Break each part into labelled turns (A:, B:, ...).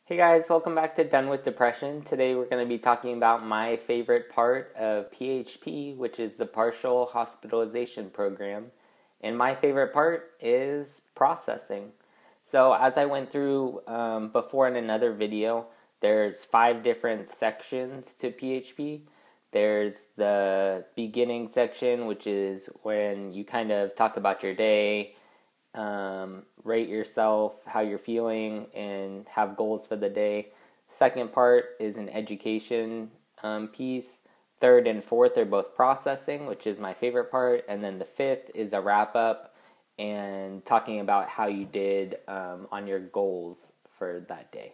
A: Hey guys, welcome back to Done with Depression. Today we're going to be talking about my favorite part of PHP, which is the partial hospitalization program. And my favorite part is processing. So as I went through before in another video, there's 5 different sections to PHP. There's the beginning section, which is when you kind of talk about your day, rate yourself, how you're feeling, and have goals for the day. Second part is an education piece. Third and fourth are both processing, which is my favorite part. And then the fifth is a wrap up and talking about how you did on your goals for that day.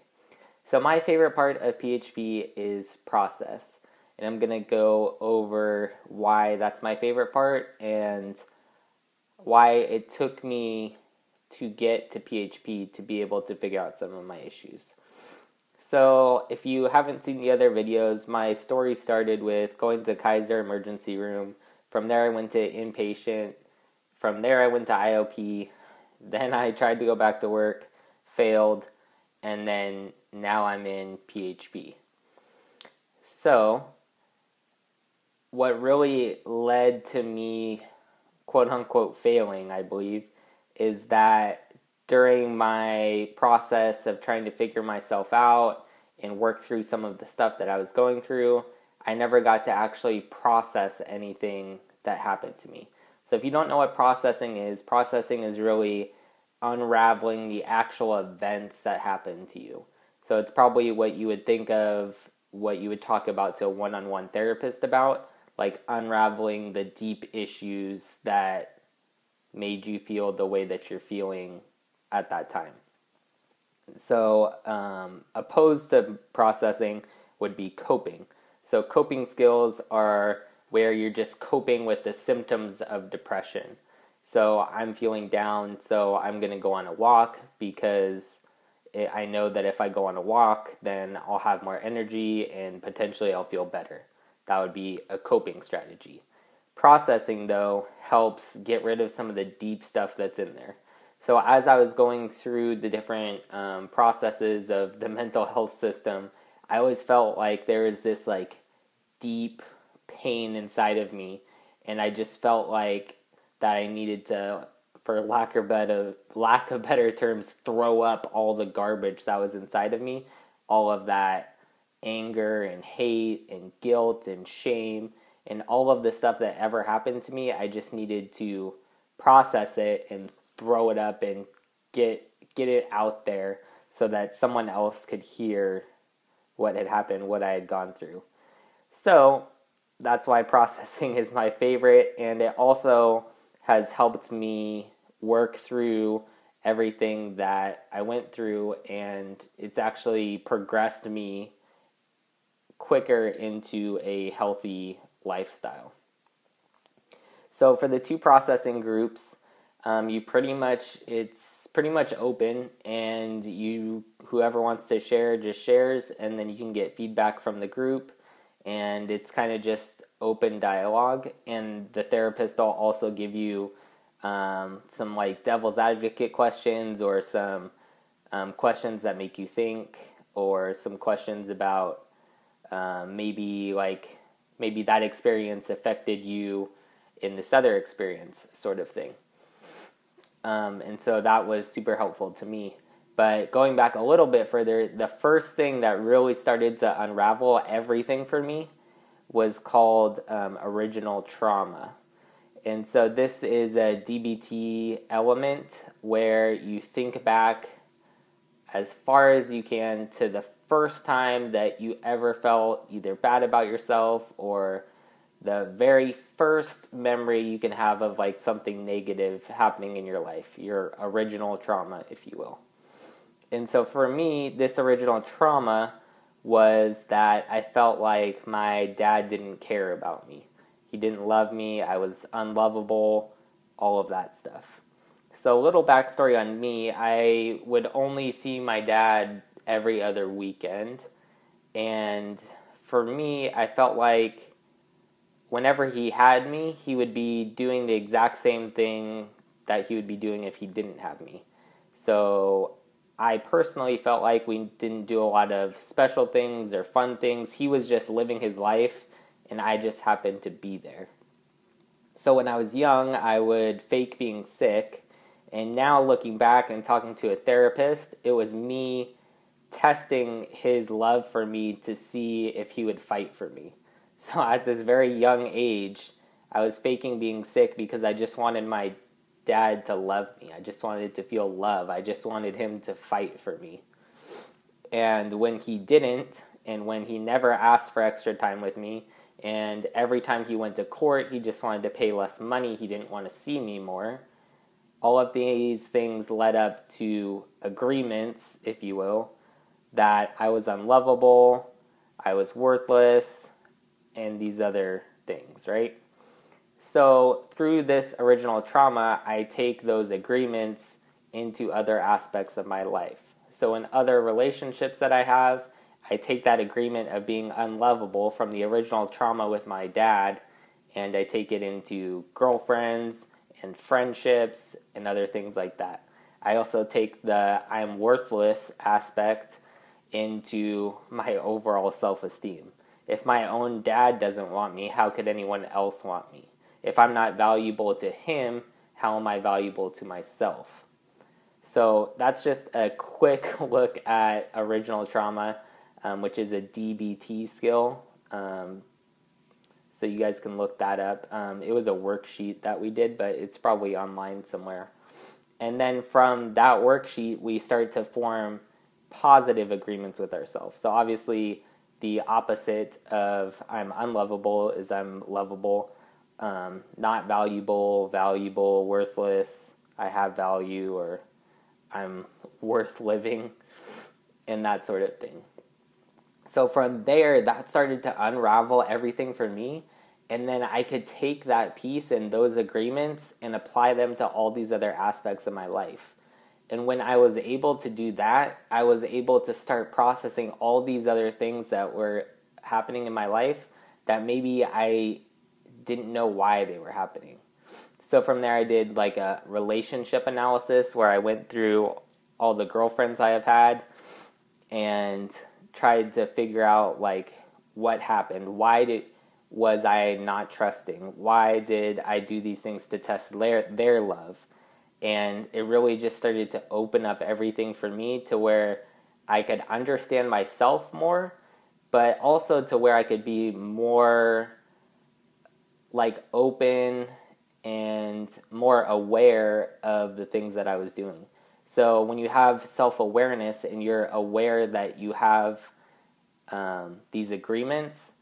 A: So my favorite part of PHP is process. And I'm going to go over why that's my favorite part and why it took me to get to PHP to be able to figure out some of my issues. So if you haven't seen the other videos, my story started with going to Kaiser emergency room. From there I went to inpatient. From there I went to IOP. Then I tried to go back to work, failed, and then now I'm in PHP. So what really led to me quote-unquote failing, I believe, is that during my process of trying to figure myself out and work through some of the stuff that I was going through, I never got to actually process anything that happened to me. So if you don't know what processing is really unraveling the actual events that happened to you. So it's probably what you would think of, what you would talk about to a one-on-one therapist about, like unraveling the deep issues that made you feel the way that you're feeling at that time. So opposed to processing would be coping. So coping skills are where you're just coping with the symptoms of depression. So I'm feeling down, so I'm going to go on a walk because I know that if I go on a walk, then I'll have more energy and potentially I'll feel better. That would be a coping strategy. Processing, though, helps get rid of some of the deep stuff that's in there. So as I was going through the different processes of the mental health system, I always felt like there was this like deep pain inside of me, and I just felt like that I needed to, for lack of better terms, throw up all the garbage that was inside of me, all of that anger and hate and guilt and shame and all of the stuff that ever happened to me. I just needed to process it and throw it up and get it out there so that someone else could hear what had happened, what I had gone through. So that's why processing is my favorite, and it also has helped me work through everything that I went through, and it's actually progressed me quicker into a healthy lifestyle. So for the 2 processing groups, it's pretty much open, and whoever wants to share just shares, and then you can get feedback from the group, and it's kind of just open dialogue. And the therapist will also give you some like devil's advocate questions, or some questions that make you think, or some questions about maybe that experience affected you in this other experience, sort of thing. And so that was super helpful to me. But going back a little bit further, the first thing that really started to unravel everything for me was called original trauma. And so this is a DBT element where you think back as far as you can to the first time that you ever felt either bad about yourself, or the very first memory you can have of like something negative happening in your life, your original trauma, if you will. And so for me, this original trauma was that I felt like my dad didn't care about me. He didn't love me. I was unlovable, all of that stuff. So a little backstory on me, I would only see my dad every other weekend. And for me, I felt like whenever he had me, he would be doing the exact same thing that he would be doing if he didn't have me. So I personally felt like we didn't do a lot of special things or fun things. He was just living his life, and I just happened to be there. So when I was young, I would fake being sick, and now looking back and talking to a therapist, it was me testing his love for me to see if he would fight for me. So at this very young age, I was faking being sick because I just wanted my dad to love me. I just wanted to feel love. I just wanted him to fight for me. And when he didn't, and when he never asked for extra time with me, and every time he went to court, he just wanted to pay less money, he didn't want to see me more, all of these things led up to agreements, if you will, that I was unlovable, I was worthless, and these other things, right? So through this original trauma, I take those agreements into other aspects of my life. So in other relationships that I have, I take that agreement of being unlovable from the original trauma with my dad, and I take it into girlfriends and friendships and other things like that. I also take the I'm worthless aspect into my overall self-esteem. If my own dad doesn't want me, how could anyone else want me? If I'm not valuable to him, how am I valuable to myself? So that's just a quick look at original trauma, which is a DBT skill. So you guys can look that up. It was a worksheet that we did, but it's probably online somewhere. And then from that worksheet, we start to form positive agreements with ourselves. So obviously, the opposite of I'm unlovable is I'm lovable. Not valuable, valuable, worthless, I have value, or I'm worth living, and that sort of thing. So from there, that started to unravel everything for me, and then I could take that piece and those agreements and apply them to all these other aspects of my life. And when I was able to do that, I was able to start processing all these other things that were happening in my life that maybe I didn't know why they were happening. So from there, I did like a relationship analysis where I went through all the girlfriends I have had and tried to figure out like what happened. Was I not trusting? Why did I do these things to test their love? And it really just started to open up everything for me to where I could understand myself more, but also to where I could be more like open and more aware of the things that I was doing. So when you have self-awareness and you're aware that you have these agreements,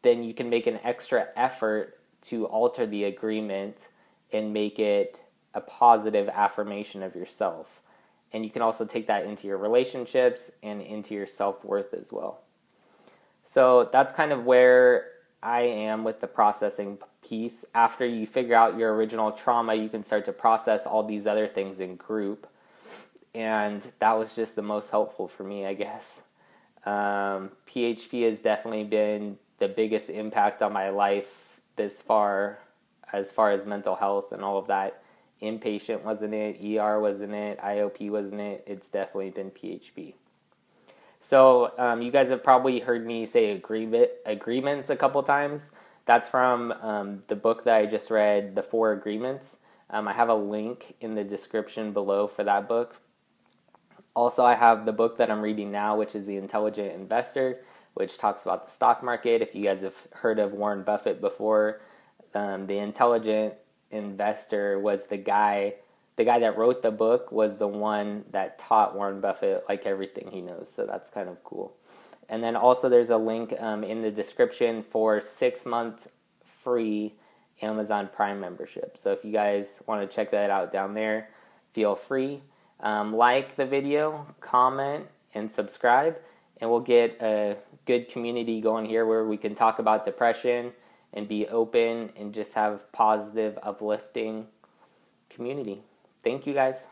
A: then you can make an extra effort to alter the agreement and make it a positive affirmation of yourself. And you can also take that into your relationships and into your self-worth as well. So that's kind of where I am with the processing piece. After you figure out your original trauma, you can start to process all these other things in group. And that was just the most helpful for me, I guess. PHP has definitely been the biggest impact on my life this far as mental health and all of that. Inpatient wasn't it, ER wasn't it, IOP wasn't it, it's definitely been PHP. So you guys have probably heard me say agreements a couple times. That's from the book that I just read, The 4 Agreements. I have a link in the description below for that book. Also, I have the book that I'm reading now, which is The Intelligent Investor, which talks about the stock market. If you guys have heard of Warren Buffett before, The Intelligent Investor was the guy that wrote the book was the one that taught Warren Buffett like everything he knows. So that's kind of cool. And then also there's a link in the description for 6-month free Amazon Prime membership. So if you guys want to check that out down there, feel free. Like the video, comment, and subscribe. And we'll get a good community going here where we can talk about depression and be open and just have positive, uplifting community. Thank you guys.